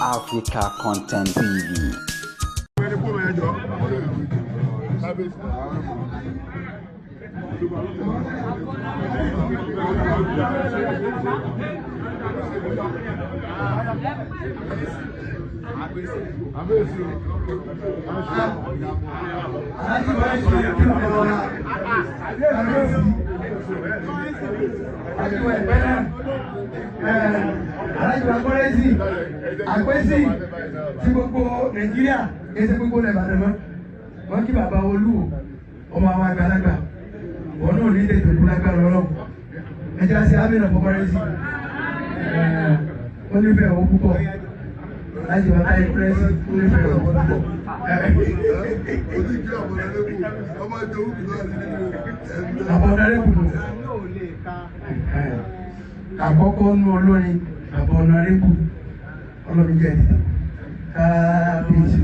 Africa Content TV. Apesin tí gbogbo Nàìjíríà èsì gbogbo Ìbàdàn mọ́ wọ́n kí bàbá Oluwo ọmọ àwọn àgbàlagbà wọn náà ní ètò ìkúlágbára ọlọ́run ẹjọ́ sí abẹ́nà pọ́pọ́rẹ́sì ó nífẹ̀ẹ́ owó púpọ̀ láti bá tayecurrency ó nífẹ̀ẹ́ owó púpọ̀. Àbọ̀nàrẹ́bù àkọ́kọ́ nú olórin àbọ̀nàrẹ́bù ọlọ́run jẹ́ ẹ̀dẹ̀ káàbíyèsí.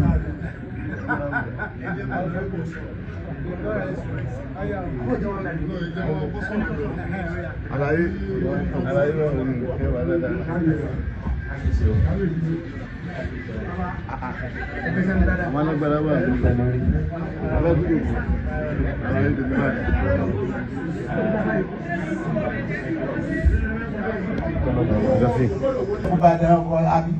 Àlàyé lọ́rùn ní ẹwà dáadáa. Àwọn alágbára wà ní alágbègbè àlàyé tó gbára. Ìbàdàn ọkọ̀ àbí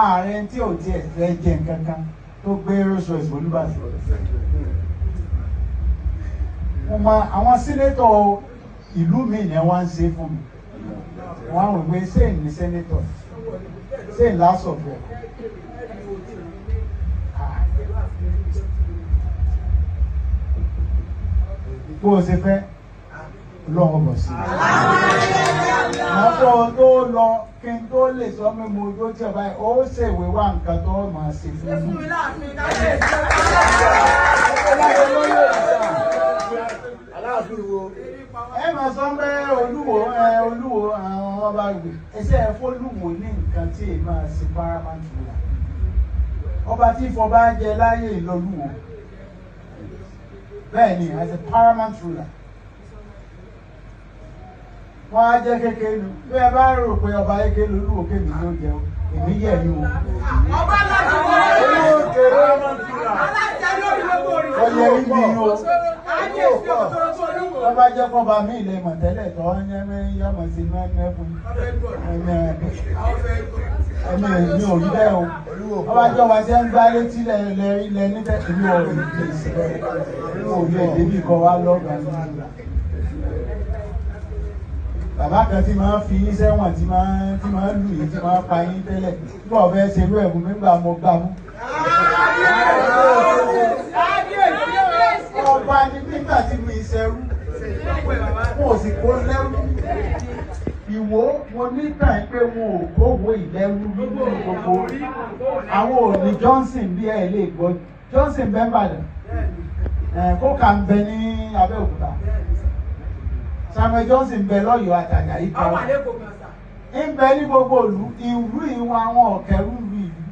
ààrẹ tí ò tiẹ̀ fẹ́ jẹ nǹkan kan tó gbé rọ́ṣọ̀ ìbòlúbàdàn. Mo mọ àwọn sínétọ̀ ìlú mi ni wọ́n ń ṣe fún mi. Wọ́n á rò pé sẹ́yìn ní sẹ́nétọ̀, sẹ́yìn lásọ̀fọ̀. Bó o ṣe fẹ́ lọ́wọ́ bọ̀ sí i. Màá fọ́ ọ tó lọ kí n tó lè sọ mí mo ojú tí ọba yìí ó ṣèwé wá nǹkan tó máa ṣe fún mi. Ẹ máa sọ pé Olúwo àwọn ọba ìwé ẹsẹ̀ Olúwo ní nǹkan tí èyí máa ṣe paramount ruler. Ọba tí ìfọba jẹ láyé ìlọlúwo. Bẹ́ẹ̀ ni as a paramount ruler. Wọ́n á jẹ́ kékeré nu bí ẹ bá rò pé ọba kékeré Olúwo kébi ló jẹ o èmi yẹ̀ ni o. Ọba láti wọlé Olúwo kéré alájà lórí gbogbo orí. Ọyẹ ibi o. Wọ́n bá jẹ́ kọ́ba mi ilẹ̀ mọ̀tẹ́lẹ̀ tó ń yẹ yọmọ sí mẹ́fún ẹ̀mí ò rí bẹ́ẹ̀ o. Wọ́n bá jọ wá sí ń gbá létí ilẹ̀ níbẹ̀ ìlú ọ̀rọ̀ ìlú òye ìdébì kan wá lọ́gbàá nígbà. Bàbá kan tí máa ń fi yín sẹ́wọ̀n tí máa ń lù yín tí máa ń pa yín tẹ́lẹ̀ nígbà ọ̀fẹ́ ṣe irú ẹ̀bùn nígbà mo gbà mú. Ọba ni nígbà tí mi ṣẹrú mo sì kó lẹ́rú. Ìwọ mo nígbà pé wọn ò kówó ìlẹ́rú nínú gbogbo àwọn òní Johnson bí ẹ lè gbọ́ Johnson bẹ́ẹ̀ bàdàn kó kà ń bẹ ní Abẹ́òkúta. Samuel Johnson bẹ lọ́yọ̀ọ́ àtàgà yìí kan. Ń bẹ ní gbogbo ìlú ìwọ̀n àwọn ọ̀kẹ́rù ìlú.